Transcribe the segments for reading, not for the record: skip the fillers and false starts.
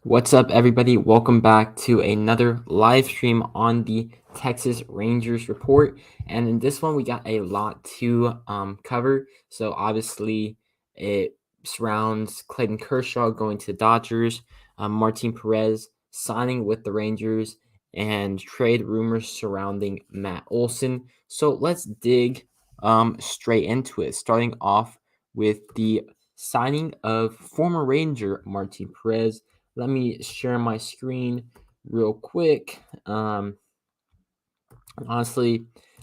What's up, everybody? Welcome back to another live stream on the Texas Rangers report. And in this one, we got a lot to cover. So obviously, it surrounds Clayton Kershaw going to the Dodgers, Martin Perez signing with the Rangers, and trade rumors surrounding Matt Olson. So let's dig straight into it, starting off with the signing of former Ranger Martin Perez. Let me share my screen real quick. Honestly,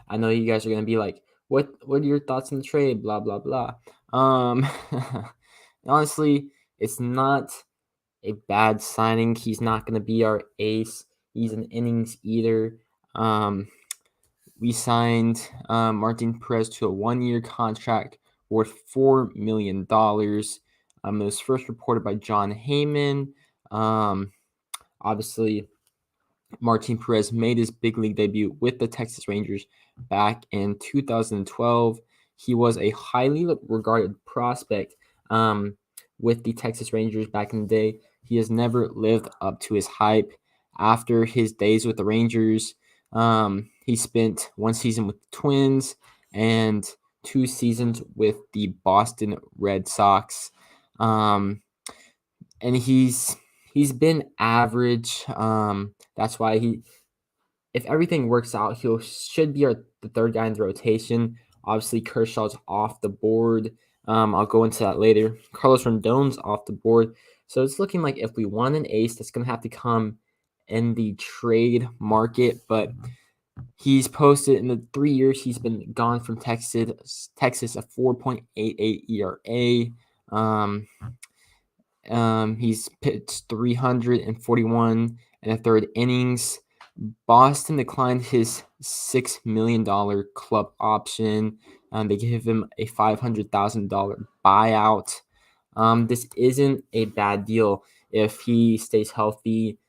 I know you guys are gonna be like, "What are your thoughts on the trade?" Blah blah blah. Um, honestly, it's not a bad signing. He's not gonna be our ace. He's an innings eater. We signed Martin Perez to a 1-year contract worth $4 million. It was first reported by John Heyman. Obviously, Martin Perez made his big league debut with the Texas Rangers back in 2012. He was a highly regarded prospect with the Texas Rangers back in the day. He has never lived up to his hype. After his days with the Rangers, he spent one season with the Twins and 2 seasons with the Boston Red Sox. And he's been average. That's why if everything works out, should be the third guy in the rotation. Obviously, Kershaw's off the board. I'll go into that later. Carlos Rendon's off the board. So it's looking like if we want an ace, that's going to have to come in the trade market. But he's posted in the 3 years he's been gone from Texas a 4.88 ERA. He's pitched 341 and a third innings. Boston declined his $6 million club option. They gave him a $500,000 buyout. This isn't a bad deal if he stays healthy,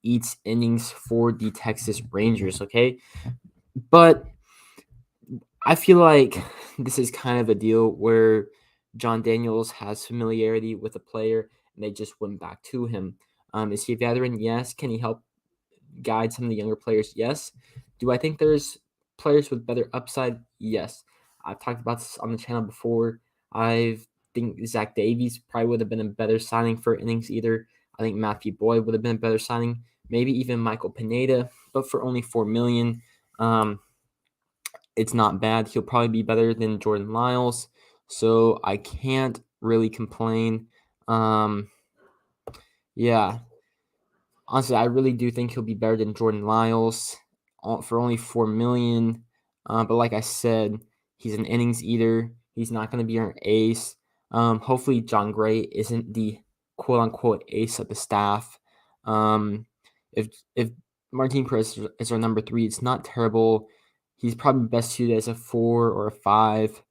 eats innings for the Texas Rangers, okay? But I feel like this is kind of a deal where John Daniels has familiarity with a player and they just went back to him. Is he a veteran? Yes. Can he help guide some of the younger players? Yes. Do I think there's players with better upside? Yes. I've talked about this on the channel before. I think Zach Davies probably would have been a better signing for innings either. I think Matthew Boyd would have been a better signing. Maybe even Michael Pineda, but for only $4 million. It's not bad. He'll probably be better than Jordan Lyles, so I can't really complain. Yeah, honestly, I really do think he'll be better than Jordan Lyles for only $4 million. But like I said, he's an innings eater. He's not going to be our ace. Hopefully, John Gray isn't the quote unquote ace of the staff. If Martin Perez is our number 3, it's not terrible. He's probably best suited as a 4 or a 5.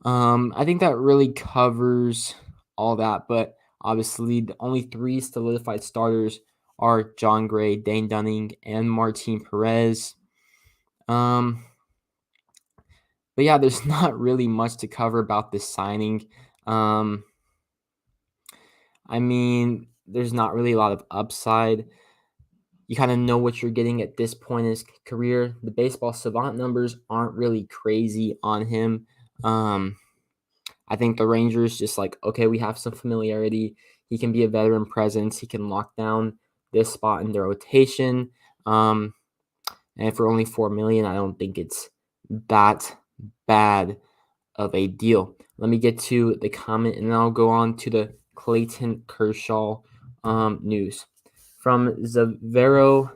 I think that really covers all that, but obviously the only 3 solidified starters are John Gray, Dane Dunning, and Martin Perez. But yeah, there's not really much to cover about this signing. I mean, there's not really a lot of upside. You kind of know what you're getting at this point in his career. The baseball savant numbers aren't really crazy on him. I think the Rangers just like, okay, we have some familiarity. He can be a veteran presence. He can lock down this spot in the rotation. And for only $4 million, I don't think it's that bad of a deal. Let me get to the comment, and then I'll go on to the Clayton Kershaw news from Zavero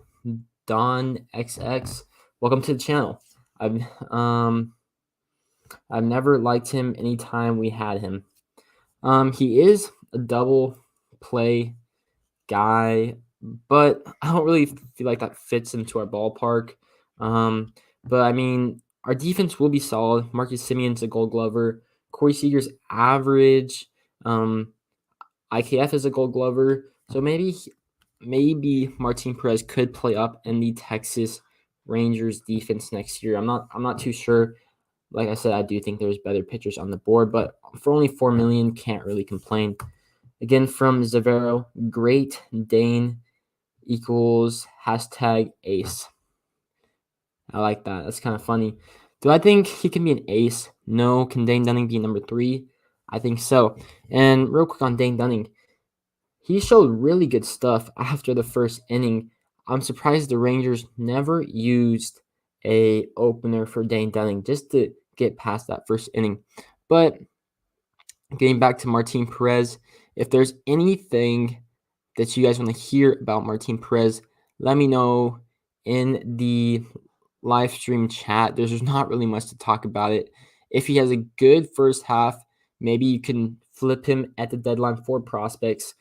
Don XX. Welcome to the channel. I've never liked him anytime we had him. He is a double play guy, but I don't really feel like that fits into our ballpark. But I mean, our defense will be solid. Marcus Simeon's a Gold Glover. Corey Seager's average. IKF is a Gold Glover. So maybe Martin Perez could play up in the Texas Rangers defense next year. I'm not too sure. Like I said, I do think there's better pitchers on the board, but for only $4 million, can't really complain. Again from Zavero, Great Dane equals hashtag ace. I like that. That's kind of funny. Do I think he can be an ace? No. Can Dane Dunning be number 3? I think so. And real quick on Dane Dunning, he showed really good stuff after the first inning. I'm surprised the Rangers never used a opener for Dane Dunning just to get past that first inning. But getting back to Martin Perez, if there's anything that you guys want to hear about Martin Perez, let me know in the live stream chat. There's not really much to talk about it. If he has a good first half, maybe you can flip him at the deadline for prospects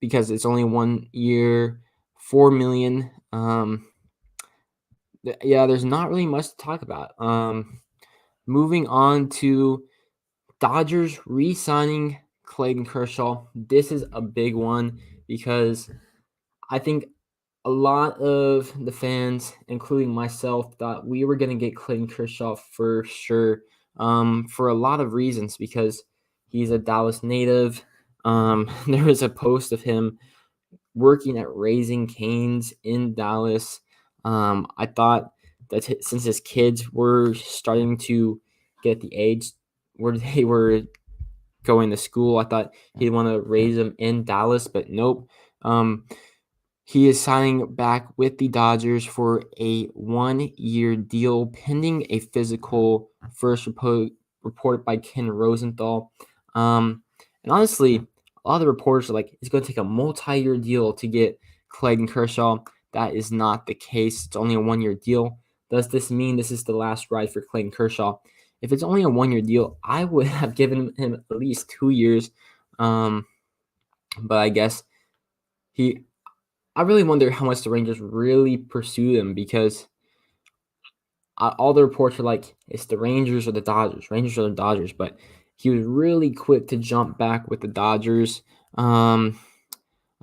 because it's only 1 year, 4 million. Yeah, there's not really much to talk about. Moving on to Dodgers re-signing Clayton Kershaw. This is a big one because I think a lot of the fans, including myself, thought we were going to get Clayton Kershaw for sure, for a lot of reasons, because he's a Dallas native. There was a post of him working at Raising Cane's in Dallas. I thought that since his kids were starting to get the age where they were going to school, I thought he'd want to raise them in Dallas, but nope. He is signing back with the Dodgers for a 1-year deal pending a physical first reported by Ken Rosenthal. And honestly, a lot of the reporters are like, it's going to take a multi-year deal to get Clayton Kershaw. That is not the case. It's only a 1-year deal. Does this mean this is the last ride for Clayton Kershaw? If it's only a 1-year deal, I would have given him at least 2 years. But I guess I really wonder how much the Rangers really pursue him because all the reports are like, it's the Rangers or the Dodgers. Rangers or the Dodgers. But he was really quick to jump back with the Dodgers. I'm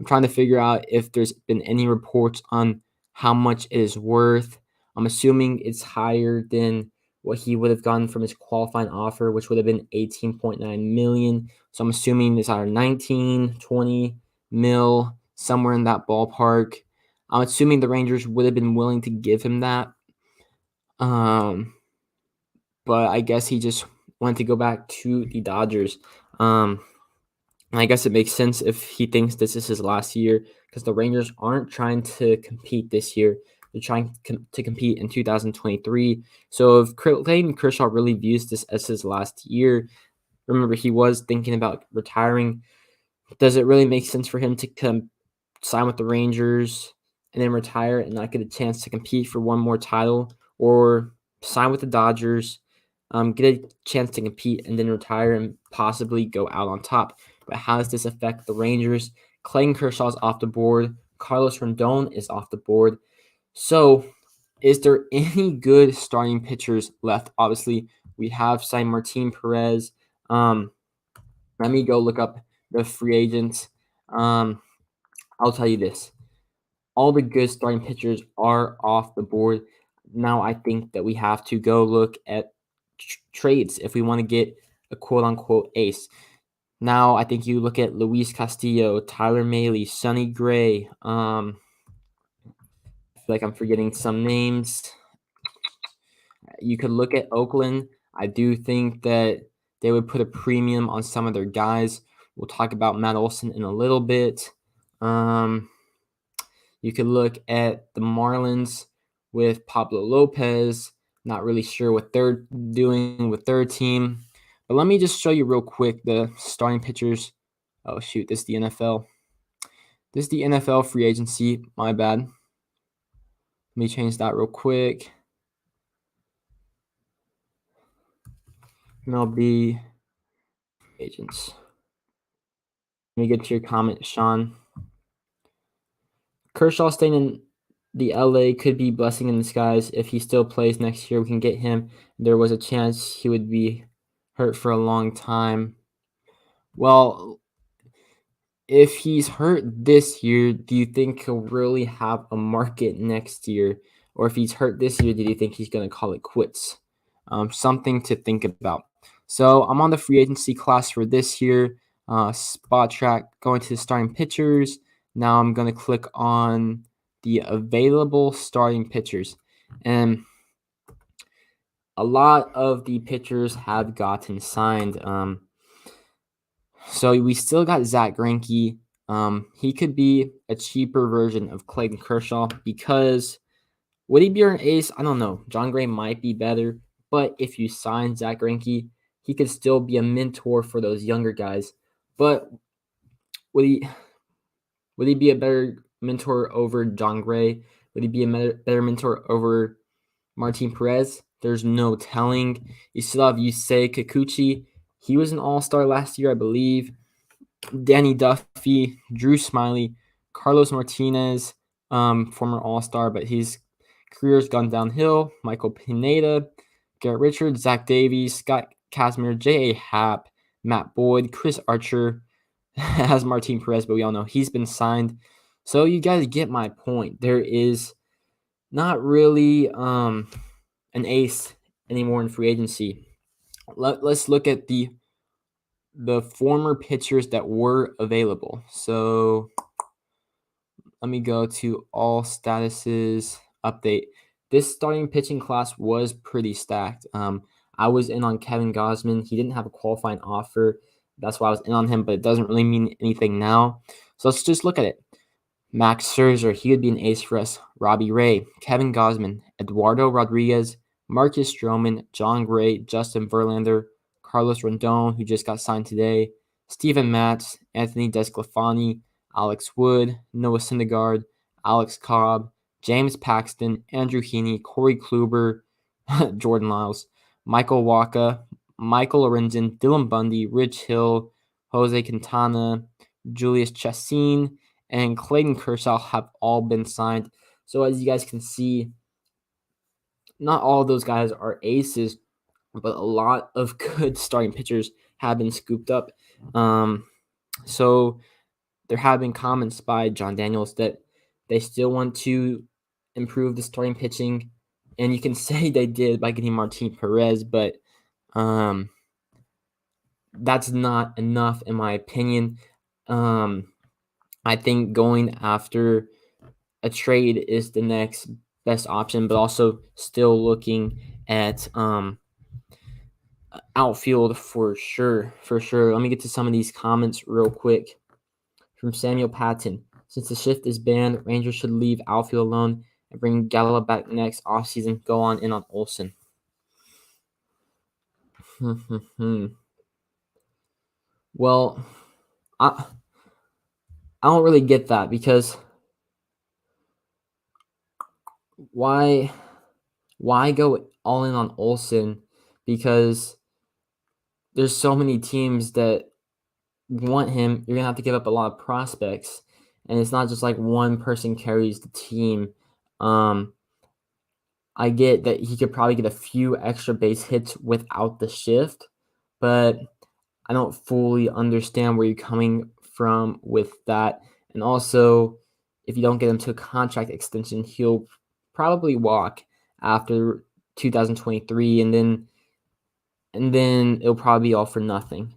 trying to figure out if there's been any reports on how much it is worth. I'm assuming it's higher than what he would have gotten from his qualifying offer, which would have been 18.9 million. So I'm assuming it's either 19, 20 mil, somewhere in that ballpark. I'm assuming the Rangers would have been willing to give him that. But I guess he just wanted to go back to the Dodgers. And I guess it makes sense if he thinks this is his last year because the Rangers aren't trying to compete this year. They're trying to compete in 2023. So if Clayton Kershaw really views this as his last year, remember he was thinking about retiring. Does it really make sense for him to sign with the Rangers and then retire and not get a chance to compete for one more title, or sign with the Dodgers, get a chance to compete and then retire and possibly go out on top? But how does this affect the Rangers? Clayton Kershaw's off the board. Carlos Rendon is off the board. So is there any good starting pitchers left? Obviously, we have signed Martin Perez. Let me go look up the free agents. I'll tell you this. All the good starting pitchers are off the board. Now I think that we have to go look at trades if we want to get a quote-unquote ace. Now I think you look at Luis Castillo, Tyler Mahle, Sonny Gray. I feel like I'm forgetting some names. You could look at Oakland. I do think that they would put a premium on some of their guys. We'll talk about Matt Olson in a little bit. You could look at the Marlins with Pablo Lopez. Not really sure what they're doing with their team. But let me just show you real quick the starting pitchers. Oh, shoot. This is the NFL. This is the NFL free agency. My bad. Let me change that real quick. MLB agents. Let me get to your comment, Sean. Kershaw staying in the LA could be blessing in disguise. If he still plays next year, we can get him. There was a chance he would be hurt for a long time. Well, if he's hurt this year, do you think he'll really have a market next year? Or if he's hurt this year, do you think he's going to call it quits? Something to think about. So I'm on the free agency class for this year. spot track, going to the starting pitchers. Now I'm going to click on the available starting pitchers. And a lot of the pitchers have gotten signed. So we still got Zach Greinke. He could be a cheaper version of Clayton Kershaw because would he be an ace? I don't know. John Gray might be better, but if you sign Zach Greinke, he could still be a mentor for those younger guys. But would he be a better mentor over John Gray? Would he be a better mentor over Martin Perez? There's no telling. You still have Yusei Kikuchi. He was an all-star last year, I believe. Danny Duffy, Drew Smiley, Carlos Martinez, former all-star, but his career's gone downhill. Michael Pineda, Garrett Richards, Zach Davies, Scott Kazmir, J.A. Happ, Matt Boyd, Chris Archer has Martin Perez, but we all know he's been signed. So you guys get my point. There is not really an ace anymore in free agency. Let's look at the former pitchers that were available. So let me go to all statuses update. This starting pitching class was pretty stacked. I was in on Kevin Gausman. He didn't have a qualifying offer. That's why I was in on him, but it doesn't really mean anything now. So let's just look at it. Max Scherzer, he would be an ace for us. Robbie Ray, Kevin Gausman, Eduardo Rodriguez, Marcus Stroman, John Gray, Justin Verlander, Carlos Rondon, who just got signed today, Steven Matz, Anthony Desclafani, Alex Wood, Noah Syndergaard, Alex Cobb, James Paxton, Andrew Heaney, Corey Kluber, Jordan Lyles, Michael Wacha, Michael Lorenzen, Dylan Bundy, Rich Hill, Jose Quintana, Julius Chassin, and Clayton Kershaw have all been signed. So as you guys can see, not all of those guys are aces, but a lot of good starting pitchers have been scooped up. So there have been comments by John Daniels that they still want to improve the starting pitching, and you can say they did by getting Martin Perez, but that's not enough in my opinion. I think going after a trade is the next best option, but also still looking at outfield for sure. Let me get to some of these comments real quick. From Samuel Patton. Since the shift is banned, Rangers should leave outfield alone and bring Gallo back next offseason. Go on in on Olson. Well, I don't really get that because why go all in on Olson? Because there's so many teams that want him. You're gonna have to give up a lot of prospects, and it's not just like one person carries the team. I get that he could probably get a few extra base hits without the shift, but I don't fully understand where you're coming from with that. And also, if you don't get him to a contract extension, he'll probably walk after 2023, and then it'll probably be all for nothing.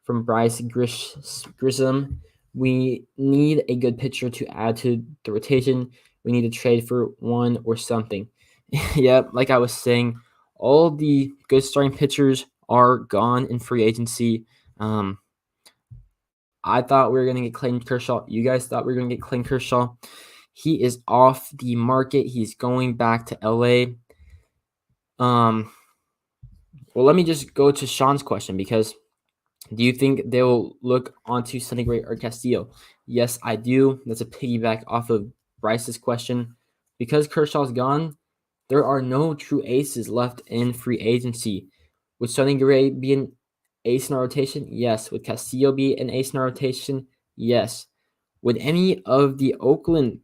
From Bryce Grissom, we need a good pitcher to add to the rotation. We need to trade for one or something. Yep, like I was saying, all the good starting pitchers are gone in free agency. I thought we were going to get Clayton Kershaw. You guys thought we were going to get Clayton Kershaw. He is off the market. He's going back to LA. Well, let me just go to Sean's question because do you think they will look onto Sonny Gray or Castillo? Yes, I do. That's a piggyback off of Bryce's question. Because Kershaw's gone, there are no true aces left in free agency. Would Sonny Gray be an ace in our rotation? Yes. Would Castillo be an ace in our rotation? Yes. Would any of the Oakland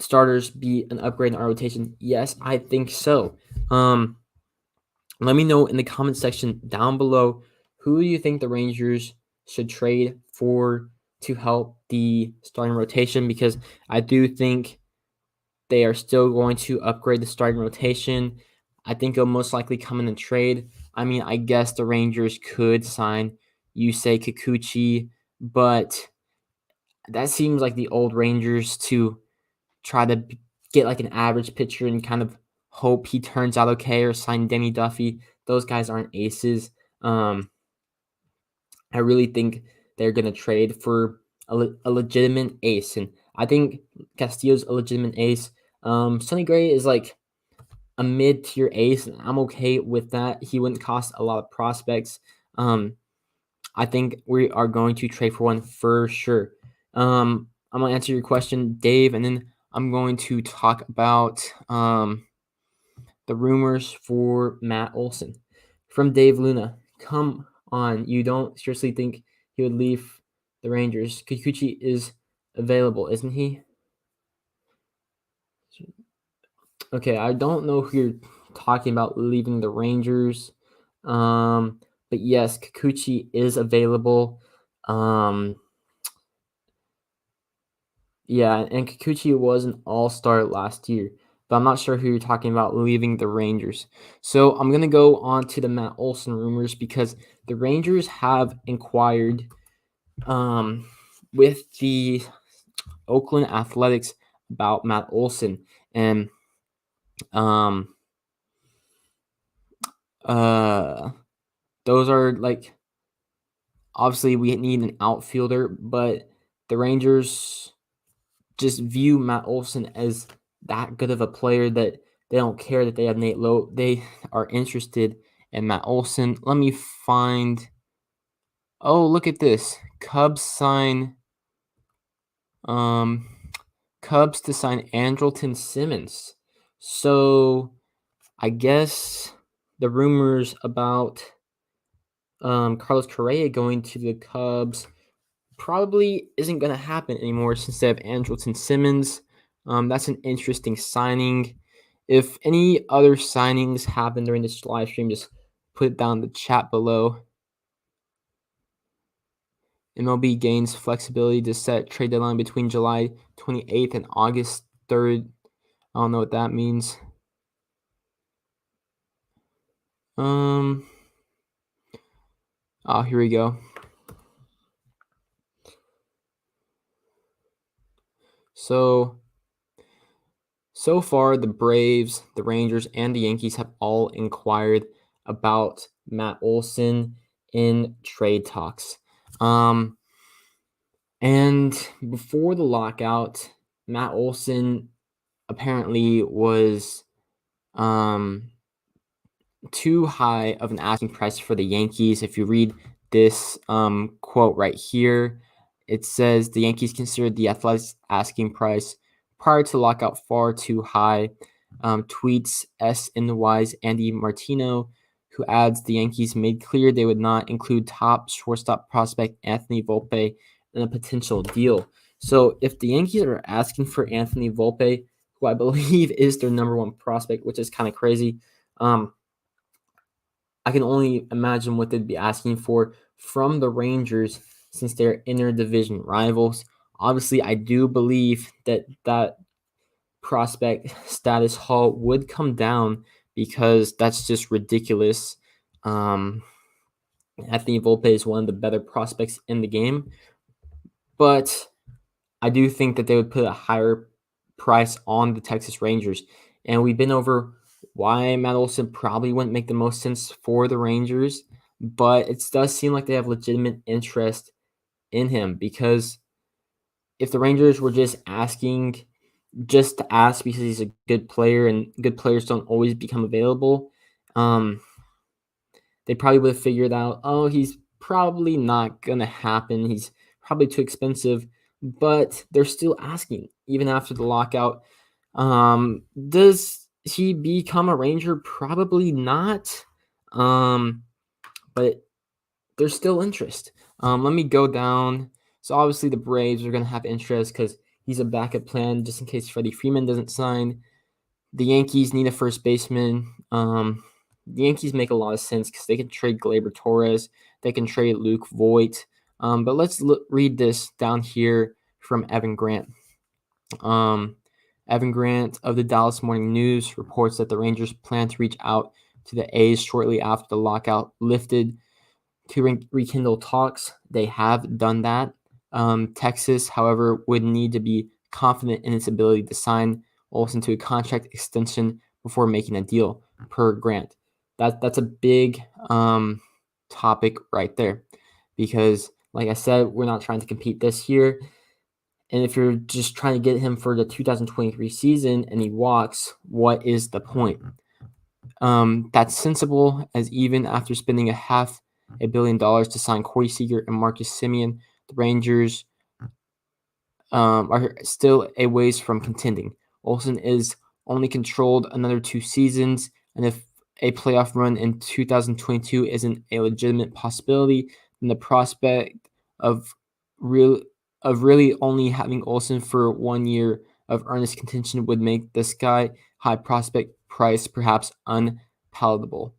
starters be an upgrade in our rotation? Yes, I think so. Let me know in the comment section down below who do you think the Rangers should trade for to help the starting rotation, because I do think they are still going to upgrade the starting rotation. I think it'll most likely come in a trade. I mean, I guess the Rangers could sign you say Kikuchi, but that seems like the old Rangers to try to get like an average pitcher and kind of hope he turns out okay, or sign Denny Duffy. Those guys aren't aces. I really think they're going to trade for a legitimate ace. And I think Castillo's a legitimate ace. Sonny Gray is like a mid-tier ace, and I'm okay with that. He wouldn't cost a lot of prospects. I think we are going to trade for one for sure. I'm going to answer your question, Dave, and then I'm going to talk about the rumors for Matt Olson. From Dave Luna, come on. You don't seriously think he would leave the Rangers? Kikuchi is available, isn't he? Okay, I don't know who you're talking about leaving the Rangers. But yes, Kikuchi is available. Yeah, and Kikuchi was an all-star last year, but I'm not sure who you're talking about leaving the Rangers. So I'm going to go on to the Matt Olson rumors because the Rangers have inquired with the Oakland Athletics about Matt Olson. And those are like, obviously we need an outfielder, but the Rangers just view Matt Olson as that good of a player that they don't care that they have Nate Lowe. They are interested in Matt Olson. Let me find. Oh, look at this. Cubs to sign Andrelton Simmons. So I guess the rumors about Carlos Correa going to the Cubs probably isn't going to happen anymore since they have Andrelton Simmons. That's an interesting signing. If any other signings happen during this live stream, just put it down in the chat below. MLB gains flexibility to set trade deadline between July 28th and August 3rd. I don't know what that means. Oh, here we go. So far, the Braves, the Rangers, and the Yankees have all inquired about Matt Olson in trade talks. And before the lockout, Matt Olson apparently was too high of an asking price for the Yankees. If you read this quote right here, it says the Yankees considered the Athletics asking price prior to lockout far too high. Tweets SNY's Andy Martino, who adds the Yankees made clear they would not include top shortstop prospect Anthony Volpe in a potential deal. So if the Yankees are asking for Anthony Volpe, who I believe is their number one prospect, which is kind of crazy, I can only imagine what they'd be asking for from the Rangers since they're interdivision rivals. Obviously, I do believe that prospect status haul would come down because that's just ridiculous. Anthony Volpe is one of the better prospects in the game, but I do think that they would put a higher price on the Texas Rangers. And we've been over why Matt Olson probably wouldn't make the most sense for the Rangers, but it does seem like they have legitimate interest in him because if the Rangers were just asking just to ask because he's a good player and good players don't always become available, they probably would have figured out, oh, he's probably not going to happen. He's probably too expensive, but they're still asking even after the lockout. Does he become a Ranger? Probably not. But there's still interest. Let me go down. So obviously the Braves are going to have interest because he's a backup plan just in case Freddie Freeman doesn't sign. The Yankees need a first baseman. The Yankees make a lot of sense because they can trade Gleyber Torres. They can trade Luke Voigt. But let's read this down here from Evan Grant. Evan Grant of the Dallas Morning News reports that the Rangers plan to reach out to the A's shortly after the lockout lifted. to rekindle talks. They have done that. Texas, however, would need to be confident in its ability to sign Olson to a contract extension before making a deal, per Grant. That's a big topic right there, because, like I said, we're not trying to compete this year. And if you're just trying to get him for the 2023 season and he walks, what is the point? That's sensible, as even after spending $500 million to sign Corey Seager and Marcus Semien, the Rangers are still a ways from contending. Olson is only controlled another 2 seasons, and if a playoff run in 2022 isn't a legitimate possibility, then the prospect of real of really only having Olson for 1 year of earnest contention would make the sky high prospect price perhaps unpalatable.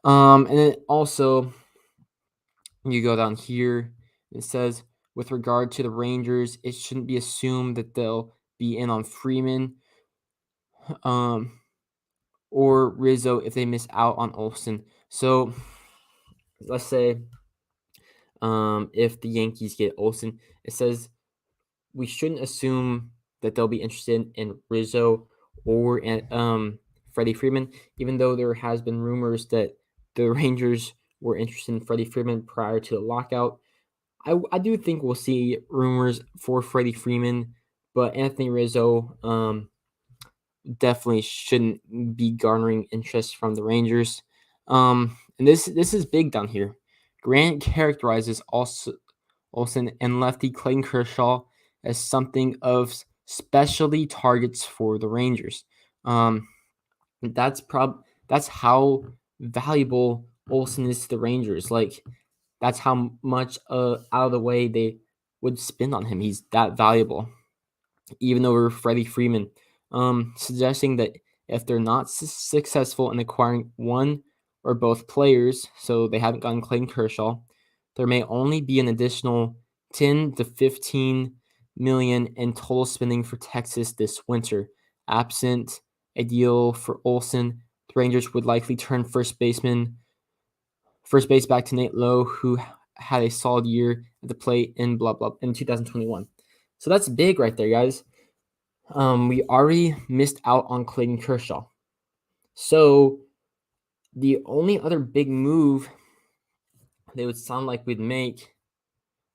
And then also, you go down here, it says, with regard to the Rangers, it shouldn't be assumed that they'll be in on Freeman or Rizzo if they miss out on Olson. So let's say if the Yankees get Olson, it says we shouldn't assume that they'll be interested in Rizzo or Freddie Freeman, even though there has been rumors that the Rangers were interested in Freddie Freeman prior to the lockout. I do think we'll see rumors for Freddie Freeman, but Anthony Rizzo definitely shouldn't be garnering interest from the Rangers. And this is big down here. Grant characterizes Olson and lefty Clayton Kershaw as something of specialty targets for the Rangers. That's how valuable Olson is to the Rangers. Like, that's how much out of the way they would spend on him. He's that valuable, even over Freddie Freeman, suggesting that if they're not successful in acquiring one or both players, so they haven't gotten Clayton Kershaw, there may only be an additional 10 to 15 million in total spending for Texas this winter. Absent a deal for Olson, the Rangers would likely turn first base back to Nate Lowe, who had a solid year at the plate in 2021. So that's big right there, guys. We already missed out on Clayton Kershaw. So the only other big move they would sound like we'd make,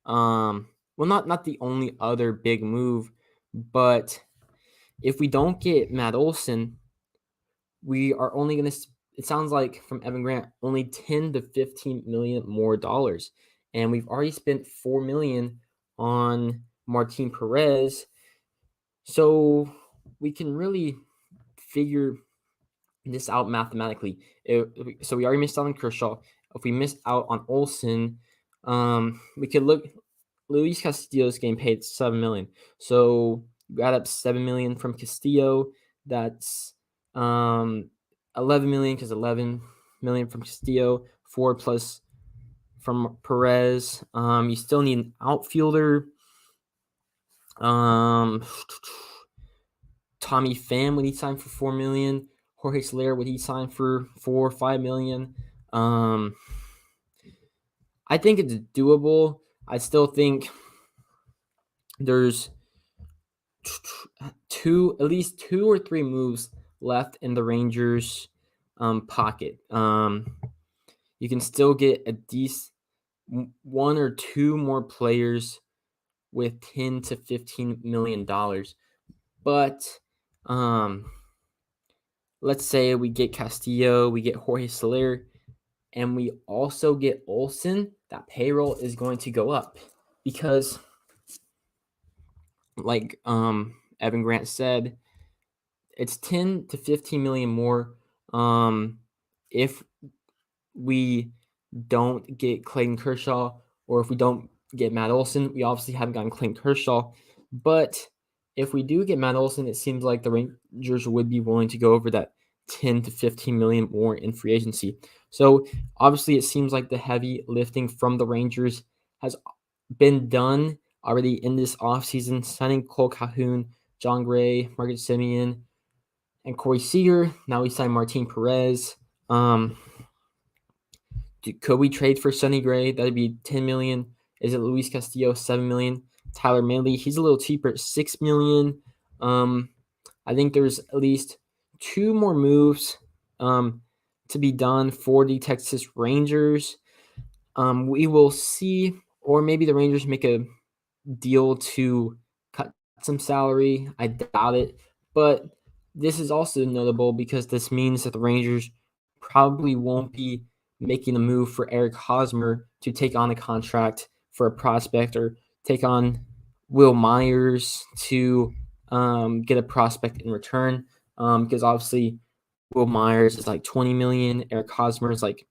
well, not the only other big move, but if we don't get Matt Olson, we are only going to, it sounds like from Evan Grant, only 10 to 15 million more dollars. And we've already spent 4 million on Martin Perez. So we can really figure this out mathematically. So we already missed out on Kershaw. If we miss out on Olson, we could look. Luis Castillo's getting paid $7 million. So you add up $7 million from Castillo. That's 11 million, because 11 million from Castillo, 4 plus from Perez. You still need an outfielder. Tommy Pham, would he sign for $4 million? Jorge Soler, would he sign for $4 or $5 million? I think it's doable. I still think there's at least 2 or 3 moves left in the Rangers' pocket. You can still get a decent 1 or 2 more players with 10 to 15 million dollars. But let's say we get Castillo, we get Jorge Soler, and we also get Olson, that payroll is going to go up, because like Evan Grant said, it's 10 to 15 million more if we don't get Clayton Kershaw, or if we don't get Matt Olson. We obviously haven't gotten Clayton Kershaw, but if we do get Matt Olson, it seems like the Rangers would be willing to go over that 10 to 15 million more in free agency. So obviously it seems like the heavy lifting from the Rangers has been done already in this offseason, signing Cole Calhoun, John Gray, Marcus Semien, and Corey Seager. Now we signed Martin Perez. Could we trade for Sonny Gray? That'd be $10 million. Is it Luis Castillo, $7 million? Tyler Mahle, he's a little cheaper at $6 million. I think there's at least 2 more moves to be done for the Texas Rangers. We will see, or maybe the Rangers make a deal to cut some salary. I doubt it, but this is also notable because this means that the Rangers probably won't be making a move for Eric Hosmer to take on a contract for a prospect, or take on Will Myers to get a prospect in return. Because obviously Will Myers is like 20 million, Eric Hosmer is like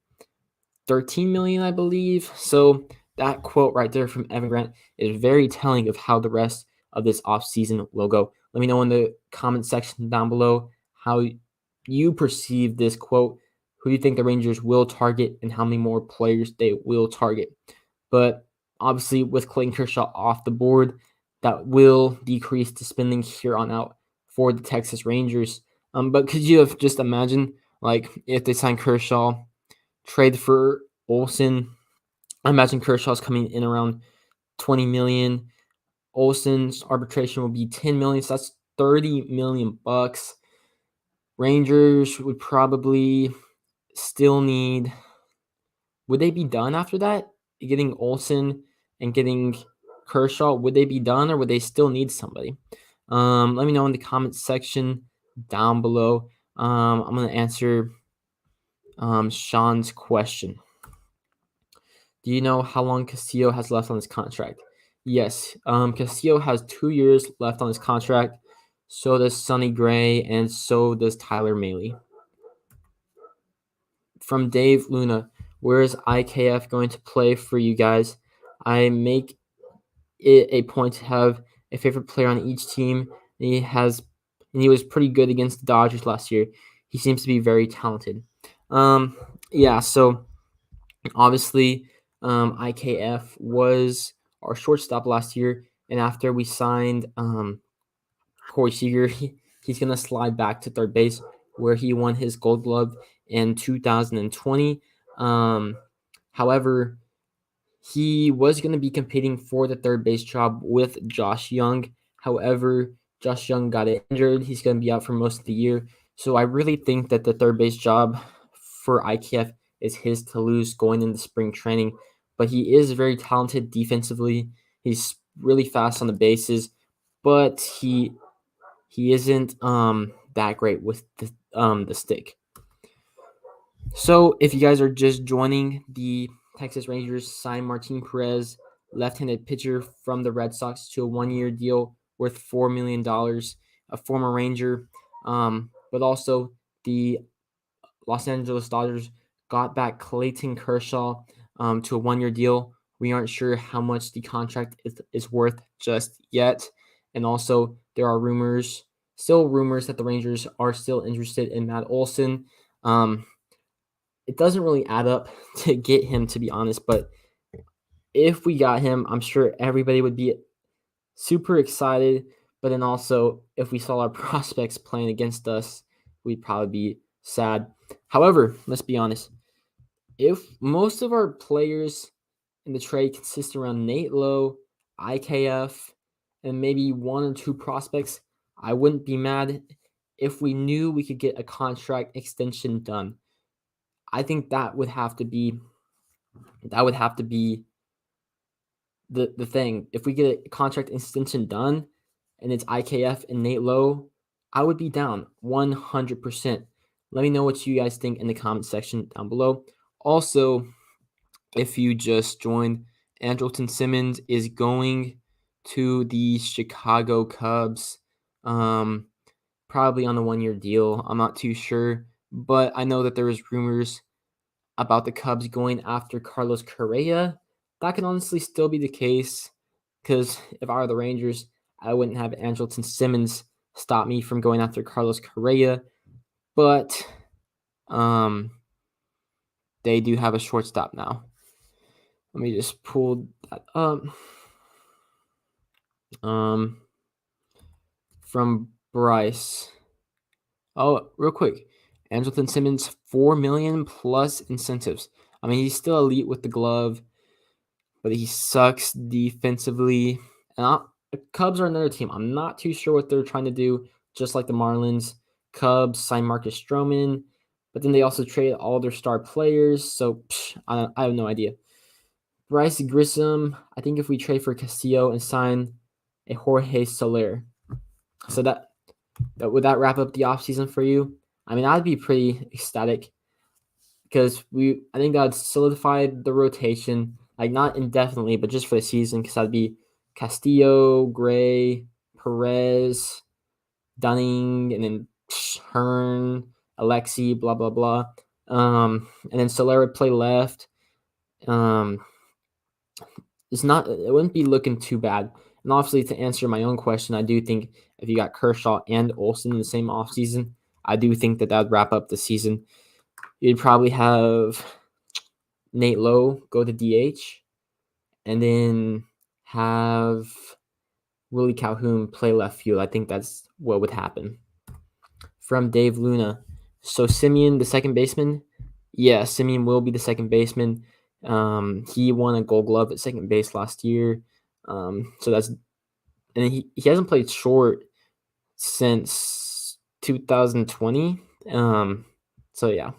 13 million, I believe. So that quote right there from Evan Grant is very telling of how the rest of this offseason will go. Let me know in the comment section down below how you perceive this quote. Who do you think the Rangers will target, and how many more players they will target? But obviously, with Clayton Kershaw off the board, that will decrease the spending here on out for the Texas Rangers. But could you have just imagined, like, if they signed Kershaw, trade for Olson? I imagine Kershaw's coming in around 20 million. Olson's arbitration will be 10 million, so that's 30 million bucks. Rangers would probably still need, would they be done after that? Getting Olson and getting Kershaw, would they be done, or would they still need somebody? Let me know in the comment section down below. I'm going to answer Sean's question. Do you know how long Castillo has left on his contract? Yes, Castillo has 2 years left on his contract. So does Sonny Gray, and so does Tyler Mahle. From Dave Luna, where is IKF going to play for you guys? I make it a point to have a favorite player on each team. And he was pretty good against the Dodgers last year. He seems to be very talented. Yeah, so obviously, IKF was our shortstop last year, and after we signed Corey Seager, he's going to slide back to third base, where he won his Gold Glove in 2020. However, he was going to be competing for the third base job with Josh Young. However, Josh Young got injured. He's going to be out for most of the year. So I really think that the third base job for IKF is his to lose going into spring training. But he is very talented defensively. He's really fast on the bases, but he isn't that great with the stick. So if you guys are just joining, the Texas Rangers signed Martin Perez, left-handed pitcher from the Red Sox, to a 1-year deal worth $4 million, a former Ranger. But also the Los Angeles Dodgers got back Clayton Kershaw to a 1-year deal. We aren't sure how much the contract is worth just yet. And also there are still rumors that the Rangers are still interested in Matt Olson. It doesn't really add up to get him, to be honest, but if we got him, I'm sure everybody would be super excited. But then also, if we saw our prospects playing against us, we'd probably be sad. However, let's be honest. If most of our players in the trade consist around Nate Lowe, IKF, and maybe 1 or 2 prospects, I wouldn't be mad if we knew we could get a contract extension done. I think that would have to be the thing. If we get a contract extension done and it's IKF and Nate Lowe, I would be down 100%. Let me know what you guys think in the comment section down below. Also, if you just joined, Andrelton Simmons is going to the Chicago Cubs, probably on a 1-year deal. I'm not too sure, but I know that there was rumors about the Cubs going after Carlos Correa. That can honestly still be the case, because if I were the Rangers, I wouldn't have Andrelton Simmons stop me from going after Carlos Correa. But they do have a shortstop now. Let me just pull that up. From Bryce. Oh, real quick. Andrelton Simmons, $4 million plus incentives. I mean, he's still elite with the glove, but he sucks defensively. And the Cubs are another team. I'm not too sure what they're trying to do, just like the Marlins. Cubs signed Marcus Stroman, but then they also traded all their star players. So I have no idea. Bryce Grissom, I think if we trade for Castillo and sign a Jorge Soler, so that would that wrap up the offseason for you? I mean, I'd be pretty ecstatic because I think that would solidify the rotation, like not indefinitely, but just for the season, because that'd be Castillo, Gray, Perez, Dunning, and then Hearn, Alexi, blah blah blah. And then Soler would play left. It wouldn't be looking too bad. And obviously, to answer my own question, I do think if you got Kershaw and Olson in the same offseason, I do think that would wrap up the season. You'd probably have Nate Lowe go to DH, and then have Willie Calhoun play left field. I think that's what would happen. From Dave Luna. So Simeon, the second baseman? Yeah, Simeon will be the second baseman. He won a Gold Glove at second base last year. So that's, and he hasn't played short since 2020. So yeah.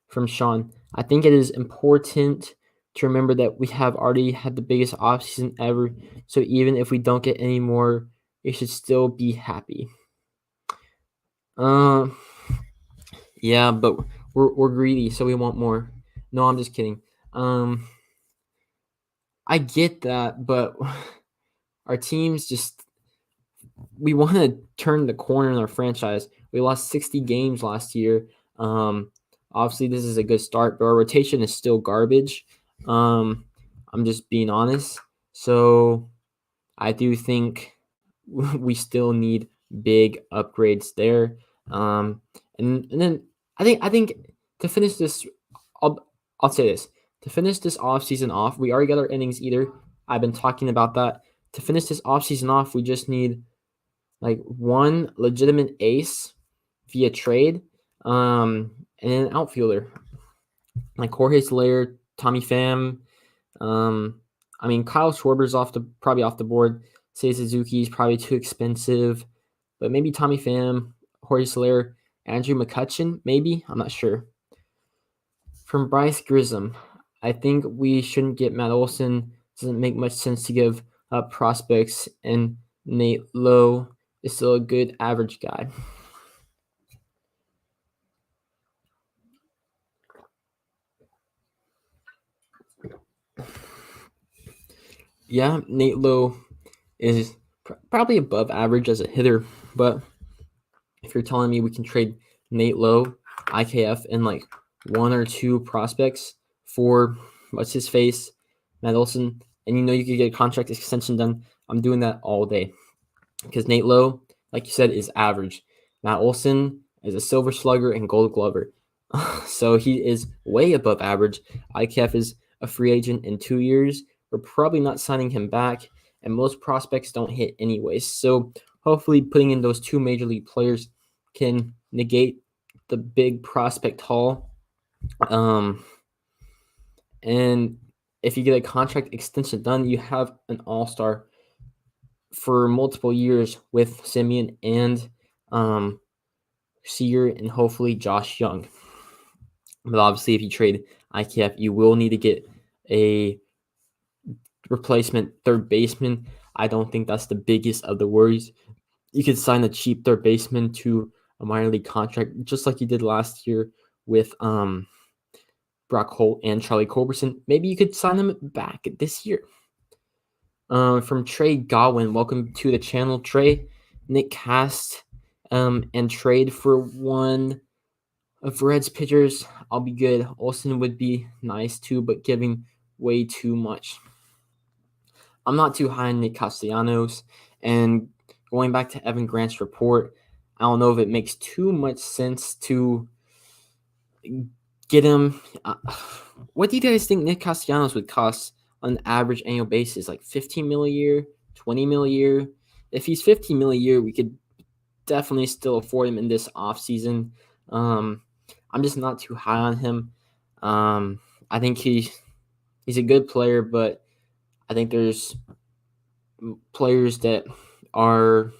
From Sean, I think it is important to remember that we have already had the biggest offseason ever. So even if we don't get any more, we should still be happy. Yeah, but we're greedy, so we want more. No, I'm just kidding. I get that, but our teams we want to turn the corner in our franchise. We lost 60 games last year. Obviously, this is a good start, but our rotation is still garbage. I'm just being honest. So I do think we still need big upgrades there. And then I think to finish this, I'll say this. To finish this offseason off, we already got our innings eater. I've been talking about that. To finish this offseason off, we just need like one legitimate ace via trade, and an outfielder like Jorge Soler, Tommy Pham. I mean, Kyle Schwarber's probably off the board. Say Suzuki's probably too expensive, but maybe Tommy Pham, Jorge Soler, Andrew McCutchen, maybe. I'm not sure. From Bryce Grissom, I think we shouldn't get Matt Olson. Doesn't make much sense to give up prospects, and Nate Lowe is still a good average guy. Yeah, Nate Lowe is probably above average as a hitter, but if you're telling me we can trade Nate Lowe, IKF, and like one or two prospects for what's his face, Matt Olson, and you could get a contract extension done, I'm doing that all day. Because Nate Lowe, like you said, is average. Matt Olson is a silver slugger and gold glover. So he is way above average. IKF is a free agent in 2 years. We're probably not signing him back, and most prospects don't hit anyways. So hopefully putting in those two major league players can negate the big prospect haul. And if you get a contract extension done, you have an all-star for multiple years with Simeon and Seager and hopefully Josh Young. But obviously, if you trade IKF, you will need to get a replacement third baseman. I don't think that's the biggest of the worries. You could sign a cheap third baseman to a minor league contract, just like you did last year with Brock Holt and Charlie Culberson. Maybe you could sign them back this year. From Trey Godwin, welcome to the channel, Trey. Nick Cast and trade for one of Reds pitchers. I'll be good. Olson would be nice too, but giving way too much. I'm not too high on Nick Castellanos, and going back to Evan Grant's report, I don't know if it makes too much sense to get him. What do you guys think Nick Castellanos would cost on an average annual basis? Like $15 million a year, $20 million a year? If he's $15 million a year, we could definitely still afford him in this offseason. I'm just not too high on him. I think he's a good player, but I think there's players that are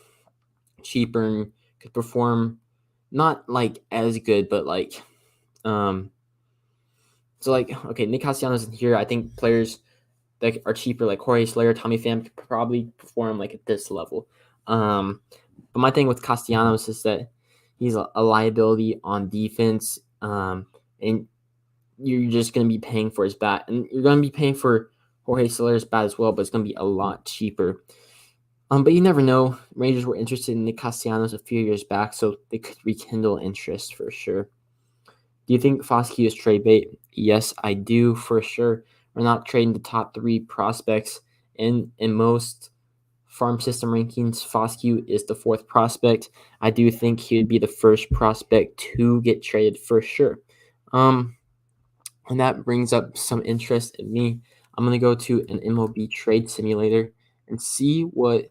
cheaper and could perform not like as good, but like so like okay, Nick Castellanos isn't here. I think players that are cheaper like Jorge Slayer, Tommy Pham could probably perform like at this level. But my thing with Castellanos is that he's a liability on defense, and you're just going to be paying for his bat, and you're going to be paying for Jorge Soler's bat as well, but it's going to be a lot cheaper. But you never know. Rangers were interested in Nick Castellanos a few years back, so they could rekindle interest for sure. Do you think Foskey is trade bait? Yes, I do for sure. We're not trading the top 3 prospects in most farm system rankings. Foskey is the 4th prospect. I do think he would be the first prospect to get traded for sure. And that brings up some interest in me. I'm going to go to an MLB trade simulator and see what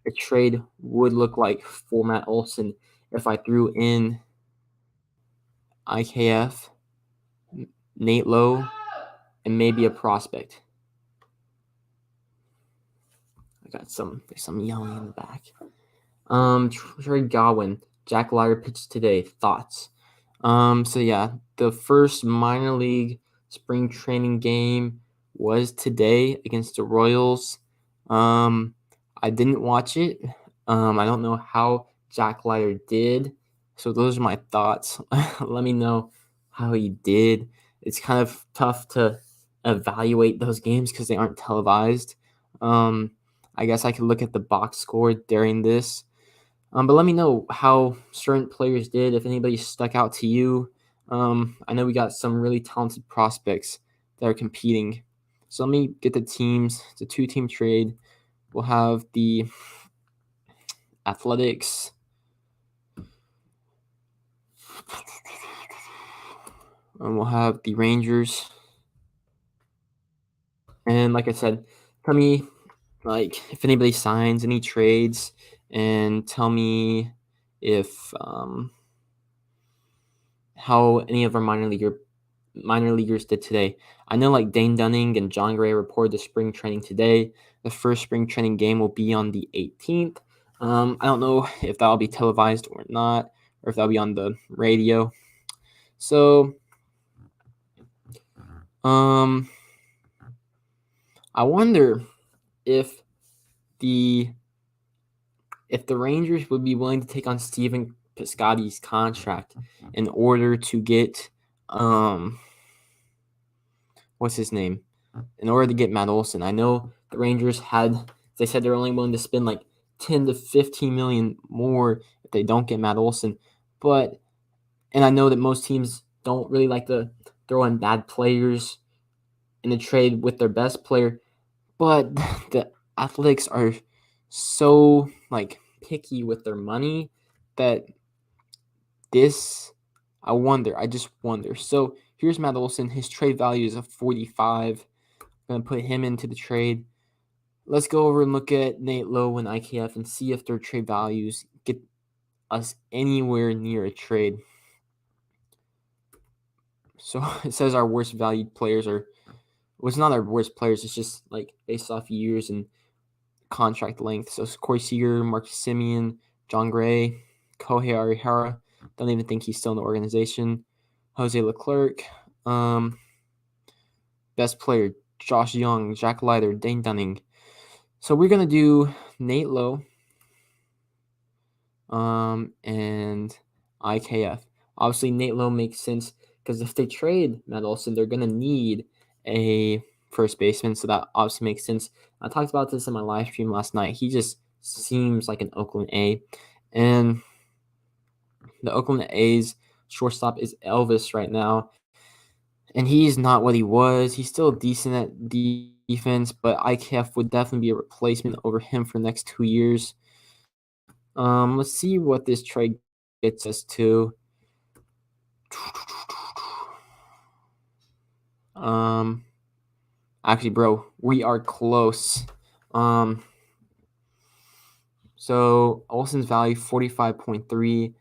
a trade would look like for Matt Olson if I threw in IKF, Nate Lowe, and maybe a prospect. I got some yelling in the back. Trey Godwin, Jack Leiter pitched today. Thoughts? So yeah, the first minor league spring training game was today against the Royals. I didn't watch it. I don't know how Jack Leiter did. So those are my thoughts. Let me know how he did. It's kind of tough to evaluate those games because they aren't televised. I guess I could look at the box score during this. But let me know how certain players did, if anybody stuck out to you. I know we got some really talented prospects that are competing. So let me get the teams. It's a 2-team trade. We'll have the Athletics. And we'll have the Rangers. And like I said, tell me like if anybody signs any trades, and tell me if how any of our minor leaguers did today. I know like Dane Dunning and John Gray reported the spring training today. The first spring training game will be on the 18th. I don't know if that'll be televised or not, or if that'll be on the radio. So, I wonder if the Rangers would be willing to take on Steven Piscotty's contract in order to get what's his name? In order to get Matt Olson. I know the Rangers they said they're only willing to spend like 10 to 15 million more if they don't get Matt Olson. And I know that most teams don't really like to throw in bad players in a trade with their best player, but the Athletics are so like picky with their money that I just wonder. So here's Matt Olson. His trade value is a 45. I'm going to put him into the trade. Let's go over and look at Nate Lowe and IKF and see if their trade values get us anywhere near a trade. So it says our worst valued players it's not our worst players. It's just like based off years and contract length. So Corey Seager, Marcus Semien, John Gray, Kohei Arihara. Don't even think he's still in the organization. Jose Leclerc. Best player, Josh Young, Jack Leiter, Dane Dunning. So we're going to do Nate Lowe and IKF. Obviously, Nate Lowe makes sense because if they trade Matt Olson, they're going to need a first baseman. So that obviously makes sense. I talked about this in my live stream last night. He just seems like an Oakland A. And the Oakland A's shortstop is Elvis right now. And he's not what he was. He's still decent at defense, but IKF would definitely be a replacement over him for the next 2 years. Let's see what this trade gets us to. Actually, bro, we are close. So Olson's value 45.3,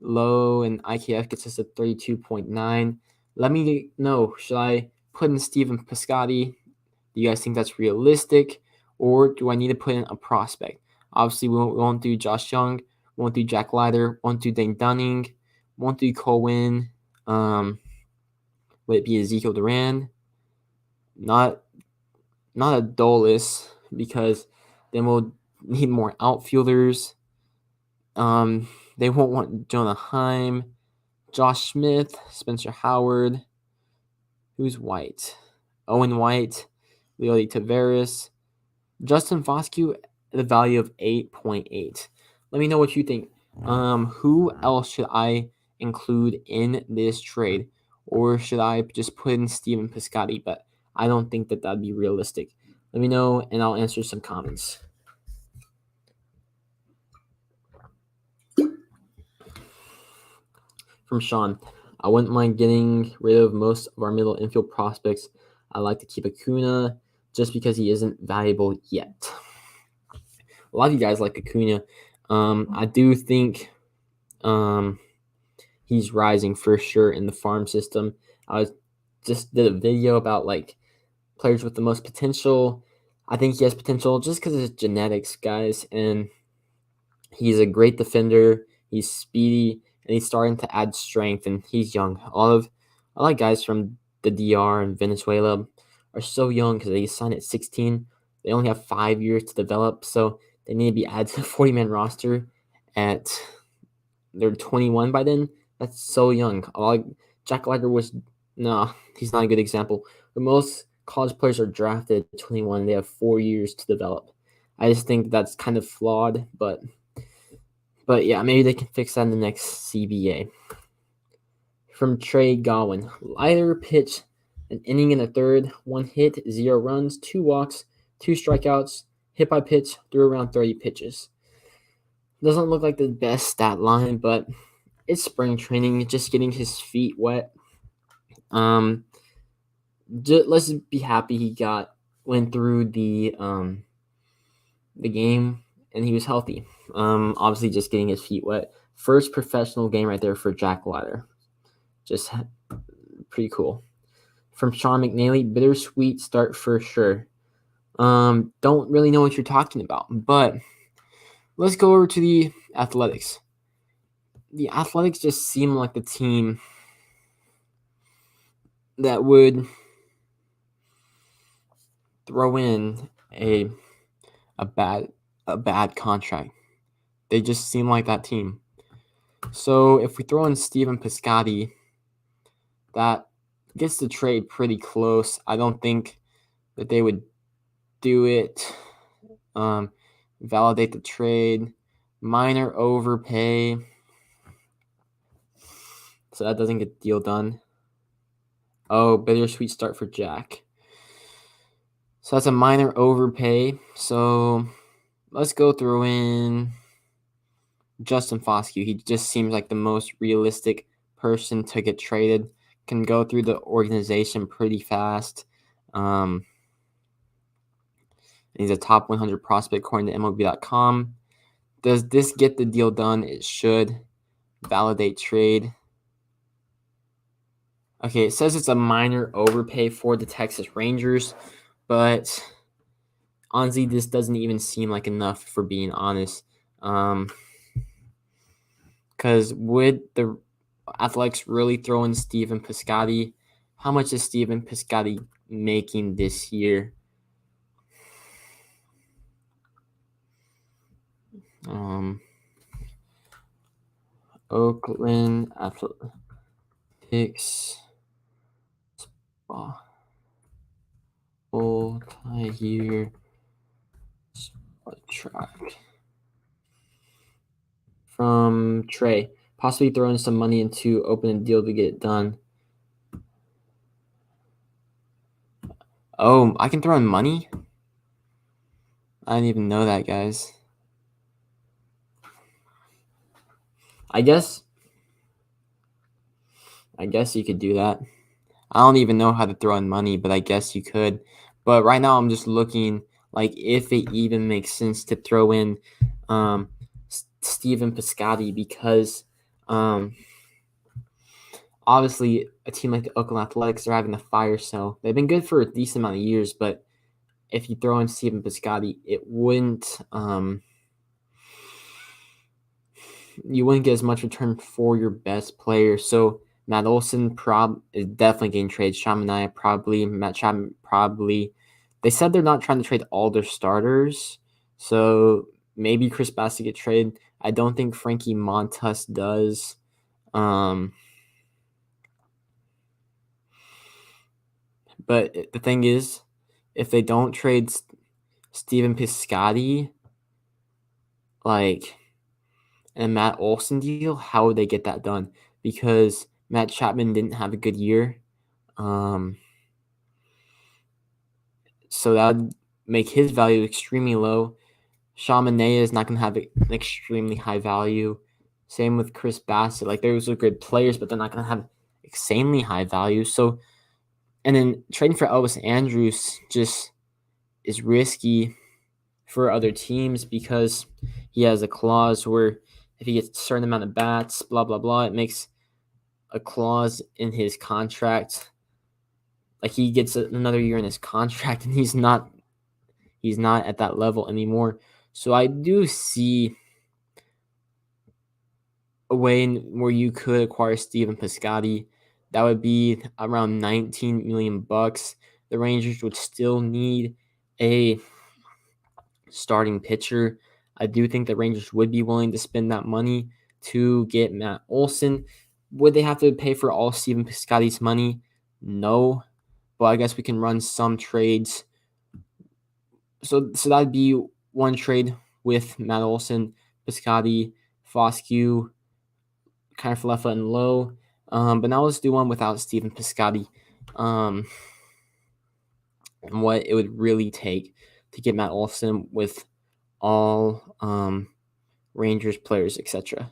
Low and IKF gets us at 32.9. Let me know. Should I put in Steven Piscotty? Do you guys think that's realistic? Or do I need to put in a prospect? Obviously, we won't do Josh Young. We won't do Jack Leiter. Won't do Dane Dunning. Won't do Cole Winn. Would it be Ezekiel Duran? Not a Dulles, because then we'll need more outfielders. They won't want Jonah Heim, Josh Smith, Spencer Howard. Who's White? Owen White, Leody Taveras, Justin Foscue at the value of 8.8. Let me know what you think. Who else should I include in this trade? Or should I just put in Steven Piscotty? But I don't think that that'd be realistic. Let me know, and I'll answer some comments. From Sean, I wouldn't mind getting rid of most of our middle infield prospects. I like to keep Acuna just because he isn't valuable yet. A lot of you guys like Acuna. I do think he's rising for sure in the farm system. I just did a video about like players with the most potential. I think he has potential just because of his genetics, guys, and he's a great defender. He's speedy, and he's starting to add strength, and he's young. A lot of guys from the DR and Venezuela are so young because they signed at 16. They only have 5 years to develop, so they need to be added to the 40-man roster at they're 21 by then. That's so young. Jack Leiter was he's not a good example. But most college players are drafted at 21. They have 4 years to develop. I just think that's kind of flawed, but yeah, maybe they can fix that in the next CBA. From Trey Godwin, Leiter pitched an inning in the third, 1 hit, 0 runs, 2 walks, 2 strikeouts, hit by pitch, threw around 30 pitches. Doesn't look like the best stat line, but it's spring training, just getting his feet wet. Let's be happy he went through the game and he was healthy. Obviously just getting his feet wet. First professional game right there for Jack Leiter. Just pretty cool. From Sean McNally, bittersweet start for sure. Don't really know what you're talking about, but let's go over to the Athletics. The Athletics just seem like the team that would throw in a bad contract. They just seem like that team. So if we throw in Steven Piscotty, that gets the trade pretty close. I don't think that they would do it. Validate the trade. Minor overpay. So that doesn't get the deal done. Oh, bittersweet start for Jack. So that's a minor overpay. So let's go through in Justin Foscue. He just seems like the most realistic person to get traded. Can go through the organization pretty fast. He's a top 100 prospect according to MLB.com. Does this get the deal done? It should. Validate trade. Okay, it says it's a minor overpay for the Texas Rangers, but honestly, this doesn't even seem like enough, for being honest. Because would the Athletics really throw in Steven Piscotty? How much is Steven Piscotty making this year? Oakland Athletics multi-year track. From Trey, possibly throwing some money into open a deal to get it done. Oh, I can throw in money? I didn't even know that, guys. I guess you could do that. I don't even know how to throw in money, but I guess you could. But right now I'm just looking like if it even makes sense to throw in Steven Piscotty, because obviously a team like the Oakland Athletics are having a fire sale. They've been good for a decent amount of years, but if you throw in Stephen Piscotty, it wouldn't you wouldn't get as much return for your best player. So Matt Olson is definitely getting traded. Shamanaya probably, Matt Chapman probably. They said they're not trying to trade all their starters, so maybe Chris Bassett get traded. I don't think Frankie Montas does. But the thing is, if they don't trade Stephen Piscotty, like, and Matt Olson deal, how would they get that done? Because Matt Chapman didn't have a good year. So that would make his value extremely low. Shamanea is not going to have an extremely high value. Same with Chris Bassett. Like, those are good players, but they're not going to have insanely high value. So, and then trading for Elvis Andrus just is risky for other teams because he has a clause where if he gets a certain amount of bats, blah, blah, blah, it makes a clause in his contract. Like, he gets another year in his contract, and he's not at that level anymore. So I do see a way where you could acquire Stephen Piscotty. That would be around $19 million. The Rangers would still need a starting pitcher. I do think the Rangers would be willing to spend that money to get Matt Olson. Would they have to pay for all Stephen Piscotty's money? No. But I guess we can run some trades. So that'd be one trade with Matt Olson, Piscotty, Foscue, kind of Falefa, and Lowe. But now let's do one without Stephen Piscotty. And what it would really take to get Matt Olson with all Rangers players, etc.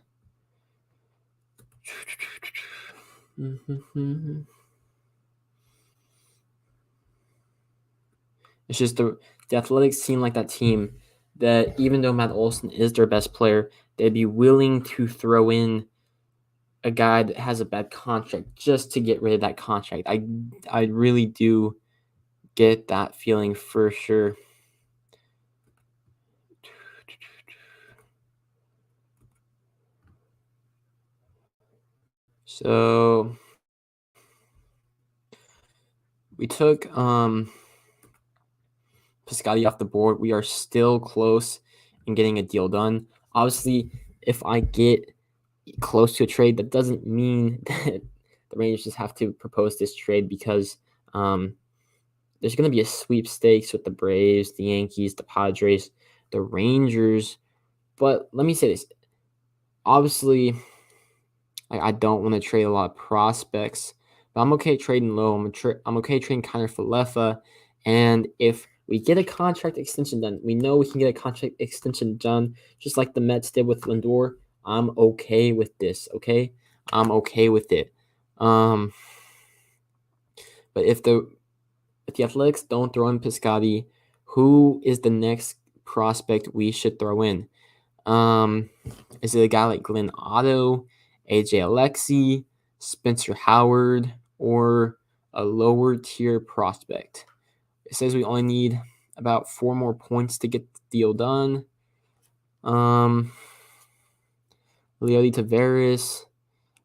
It's just the Athletics seem like that team that even though Matt Olson is their best player, they'd be willing to throw in a guy that has a bad contract just to get rid of that contract. I really do get that feeling for sure. So we took Piscotty off the board. We are still close in getting a deal done. Obviously, if I get close to a trade, that doesn't mean that the Rangers just have to propose this trade because there's going to be a sweepstakes with the Braves, the Yankees, the Padres, the Rangers. But let me say this. Obviously, I don't want to trade a lot of prospects, but I'm okay trading Lowe. I'm okay trading Kiner Falefa. And if we get a contract extension done, we know we can get a contract extension done, just like the Mets did with Lindor. I'm okay with this, okay? I'm okay with it. But if the Athletics don't throw in Piscotty, who is the next prospect we should throw in? Is it a guy like Glenn Otto, AJ Alexi, Spencer Howard, or a lower tier prospect? It says we only need about 4 more points to get the deal done. Leody Taveras.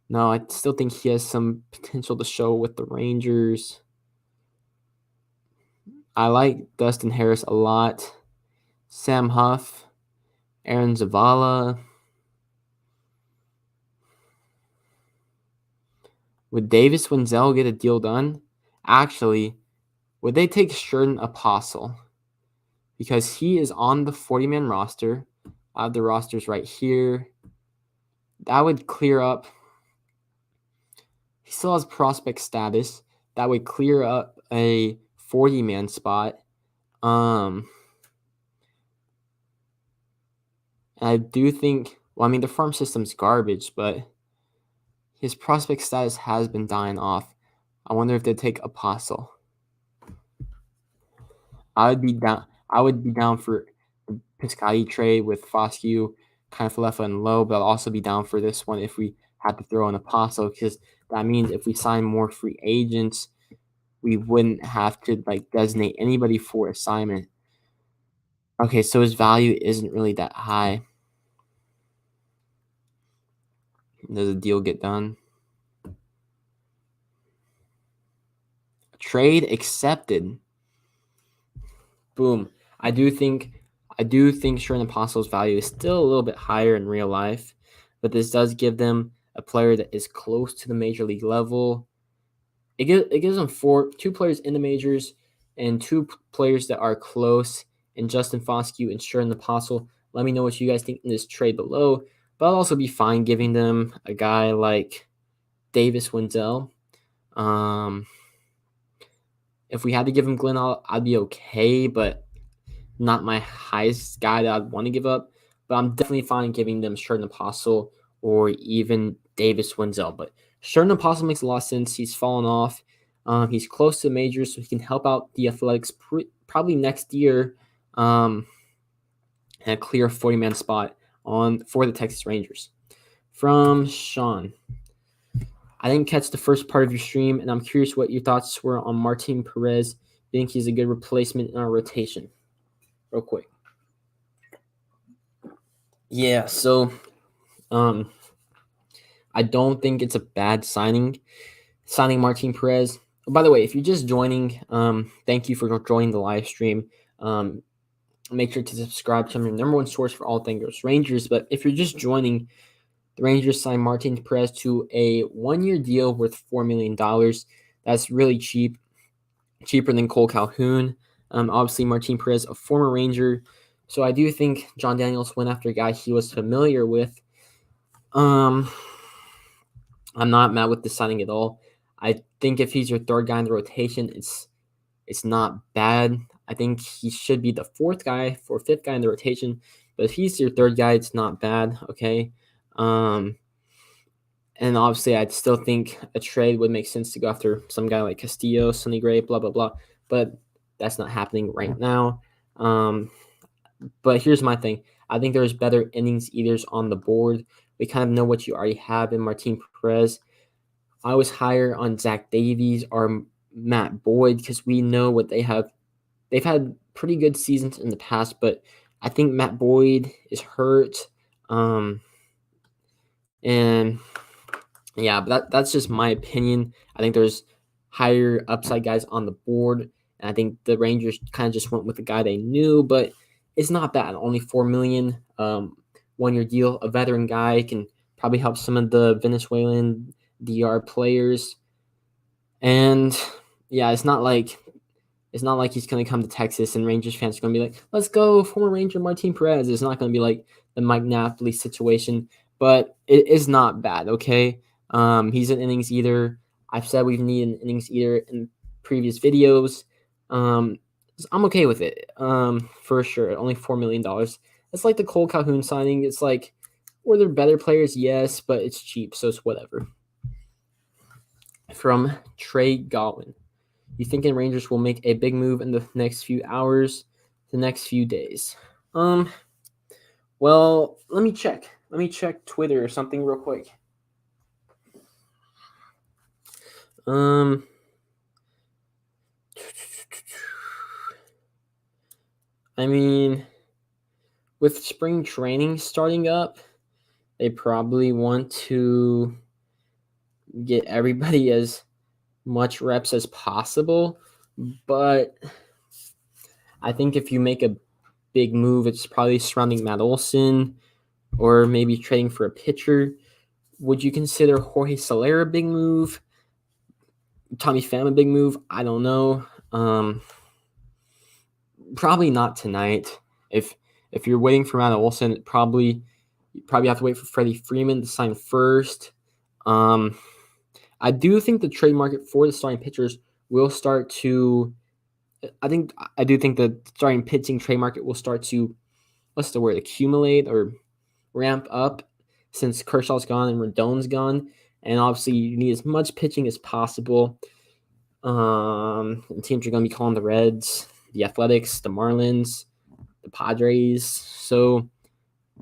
No, I still think he has some potential to show with the Rangers. I like Dustin Harris a lot. Sam Huff, Aaron Zavala. Would Davis Wenzel get a deal done? Actually, would they take Sherden Apostle? Because he is on the 40-man roster. I have the rosters right here. That would clear up. He still has prospect status. That would clear up a 40-man spot. And I do think, well, I mean, the farm system's garbage, but his prospect status has been dying off. I wonder if they'd take Apostle. I would be down for the Piscotty trade with Foscue, kind of Falefa, and Lowe, but I'll also be down for this one if we have to throw in Apostle, because that means if we sign more free agents, we wouldn't have to designate anybody for assignment. Okay, so his value isn't really that high. Does a deal get done? Trade accepted. Boom. I do think Sherman Apostle's value is still a little bit higher in real life, but this does give them a player that is close to the major league level. It gives them two players in the majors and two players that are close in Justin Foscue and Sherman Apostle. Let me know what you guys think in this trade below. But I'll also be fine giving them a guy like Davis Wendell. If we had to give him Glenn, I'd be okay, but not my highest guy that I'd want to give up. But I'm definitely fine giving them Sherman Apostle or even Davis Wendell. But Sherman Apostle makes a lot of sense. He's fallen off. He's close to the majors, so he can help out the Athletics probably next year and clear a 40-man spot for the Texas Rangers. From Sean. I didn't catch the first part of your stream, and I'm curious what your thoughts were on Martin Perez. You think he's a good replacement in our rotation? Real quick. Yeah, so I don't think it's a bad signing Martin Perez. By the way, if you're just joining, thank you for joining the live stream. Make sure to subscribe to your number one source for all things Rangers. But if you're just joining, the Rangers signed Martin Perez to a one-year deal worth $4 million. That's really cheap, cheaper than Cole Calhoun. Obviously, Martin Perez, a former Ranger. So I do think John Daniels went after a guy he was familiar with. I'm not mad with the signing at all. I think if he's your third guy in the rotation, it's not bad. I think he should be the fifth guy in the rotation. But if he's your third guy, it's not bad, okay? And obviously, I'd still think a trade would make sense to go after some guy like Castillo, Sonny Gray, blah, blah, blah. But that's not happening right now. But here's my thing. I think there's better innings eaters on the board. We kind of know what you already have in Martin Perez. I was higher on Zach Davies or Matt Boyd because we know what they have. They've had pretty good seasons in the past, but I think Matt Boyd is hurt. And yeah, but that's just my opinion. I think there's higher upside guys on the board. And I think the Rangers kind of just went with the guy they knew, but it's not bad. Only $4 million, 1-year deal. A veteran guy can probably help some of the Venezuelan DR players. And yeah, it's not like he's going to come to Texas and Rangers fans are going to be like, let's go, former Ranger Martin Perez. It's not going to be like the Mike Napoli situation, but it is not bad, okay? He's an innings eater. I've said we've needed an innings eater in previous videos. I'm okay with it, for sure. Only $4 million. It's like the Cole Calhoun signing. It's like, were there better players? Yes, but it's cheap, so it's whatever. From Trey Godwin. You thinking Rangers will make a big move in the next few hours, the next few days? Well, let me check. Let me check Twitter or something real quick. I mean, with spring training starting up, they probably want to get everybody as much reps as possible. But I think if you make a big move, it's probably surrounding Matt Olson or maybe trading for a pitcher. Would you consider Jorge Soler a big move? Tommy Pham a big move? I don't know. Probably not tonight. If you're waiting for Matt Olson, you probably have to wait for Freddie Freeman to sign first. I do think the trade market for the starting pitchers will start to. I do think the starting pitching trade market will start to, accumulate or ramp up since Kershaw's gone and Rendon's gone, and obviously you need as much pitching as possible. Teams are going to be calling the Reds, the Athletics, the Marlins, the Padres. So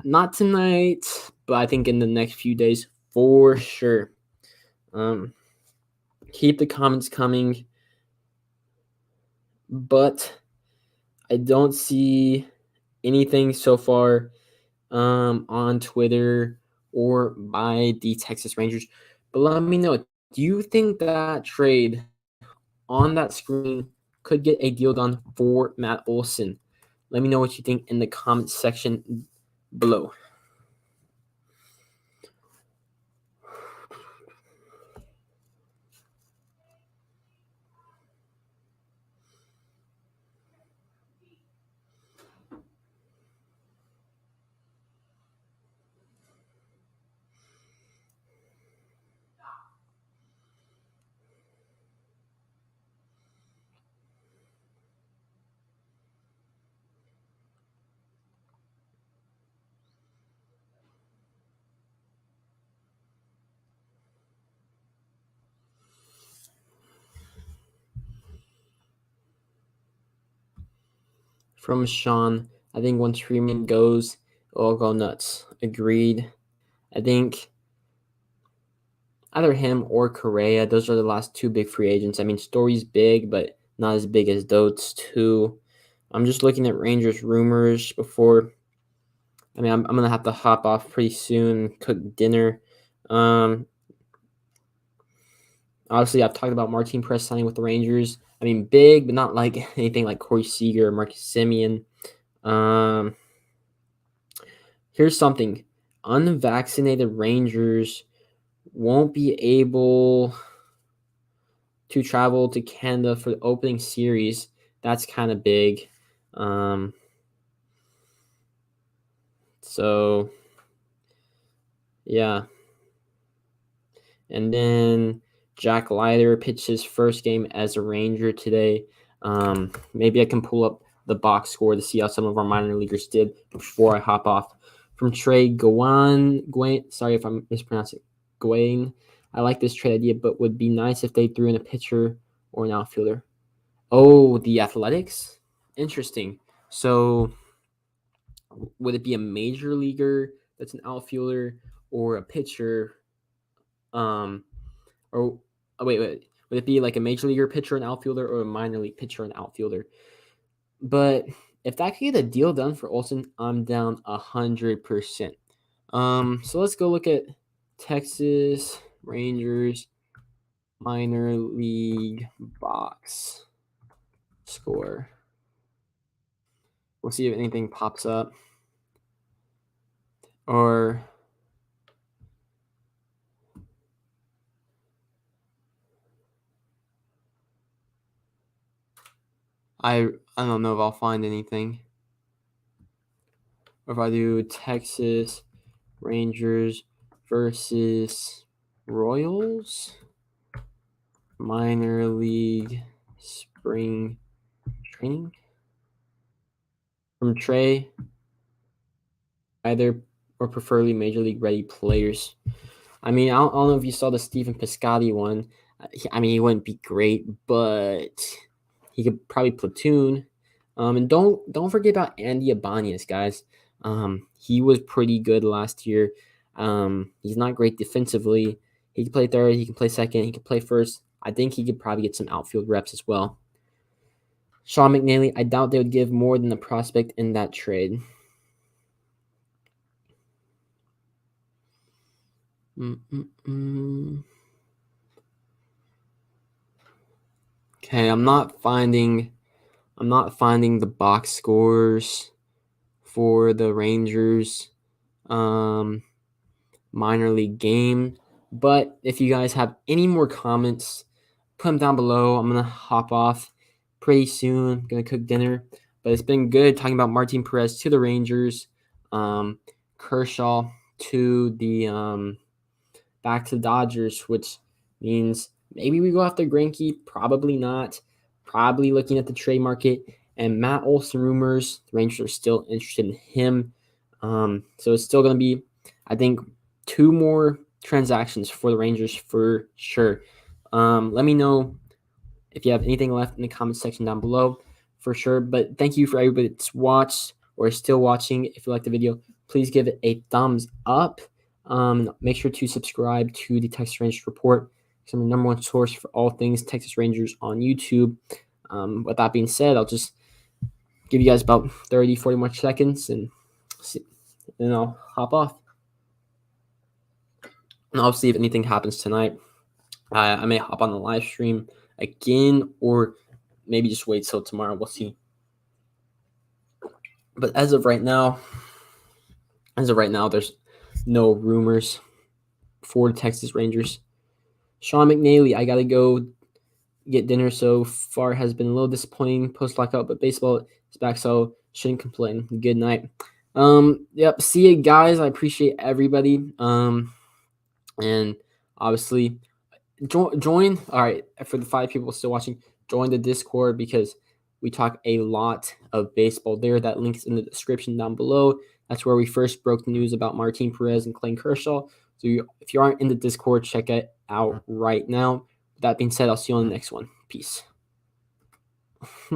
not tonight, but I think in the next few days for sure. Keep the comments coming, but I don't see anything so far on Twitter or by the Texas Rangers. But let me know, do you think that trade on that screen could get a deal done for Matt Olson? Let me know what you think in the comments section below. From Sean, I think once Freeman goes, it'll go nuts. Agreed. I think either him or Correa, those are the last two big free agents. I mean, Story's big, but not as big as those two. I'm just looking at Rangers rumors before. I mean, I'm going to have to hop off pretty soon, cook dinner. Obviously, I've talked about Martin Perez signing with the Rangers. I mean, big, but not like anything like Corey Seager or Marcus Semien. Here's something. Unvaccinated Rangers won't be able to travel to Canada for the opening series. That's kind of big. So, yeah. And then Jack Leiter pitched his first game as a Ranger today. Maybe I can pull up the box score to see how some of our minor leaguers did before I hop off. From Trey Gwain, sorry if I'm mispronouncing Gwain. I like this trade idea, but would be nice if they threw in a pitcher or an outfielder. Oh, the Athletics? Interesting. So would it be a major leaguer that's an outfielder or a pitcher? Or wait. Would it be like a major leaguer pitcher and outfielder or a minor league pitcher and outfielder? But if that could get a deal done for Olson, I'm down 100%. So let's go look at Texas Rangers minor league box score. We'll see if anything pops up. Or I don't know if I'll find anything. Or if I do Texas Rangers versus Royals minor league spring training from Trey, either or preferably major league ready players. I mean, I don't know if you saw the Stephen Piscotty one. I mean, he wouldn't be great, but he could probably platoon. And don't forget about Andy Ibanez, guys. He was pretty good last year. He's not great defensively. He can play third. He can play second. He can play first. I think he could probably get some outfield reps as well. Sean McNally, I doubt they would give more than the prospect in that trade. Okay, I'm not finding the box scores for the Rangers minor league game. But if you guys have any more comments, put them down below. I'm gonna hop off pretty soon. Gonna cook dinner. But it's been good talking about Martin Perez to the Rangers, Kershaw to the back to the Dodgers, which means maybe we go after Greinke. Probably not. Probably looking at the trade market. And Matt Olson rumors, the Rangers are still interested in him. So it's still going to be, I think, 2 more transactions for the Rangers for sure. Let me know if you have anything left in the comment section down below for sure. But thank you for everybody that's watched or is still watching. If you like the video, please give it a thumbs up. Make sure to subscribe to the Texas Rangers Report, because I'm the number one source for all things Texas Rangers on YouTube. With that being said, I'll just give you guys about 30, 40 more seconds and I'll hop off. And obviously, if anything happens tonight, I may hop on the live stream again, or maybe just wait till tomorrow. We'll see. But as of right now, there's no rumors for the Texas Rangers. Sean McNally, I got to go get dinner. So far has been a little disappointing post-lockout, but baseball is back, so shouldn't complain. Good night. Yep. See you guys. I appreciate everybody. And obviously join. All right. For the 5 people still watching, join the Discord, because we talk a lot of baseball there. That link is in the description down below. That's where we first broke the news about Martin Perez and Clayton Kershaw. So if you aren't in the Discord, check it out right now. With that being said, I'll see you on the next one. Peace.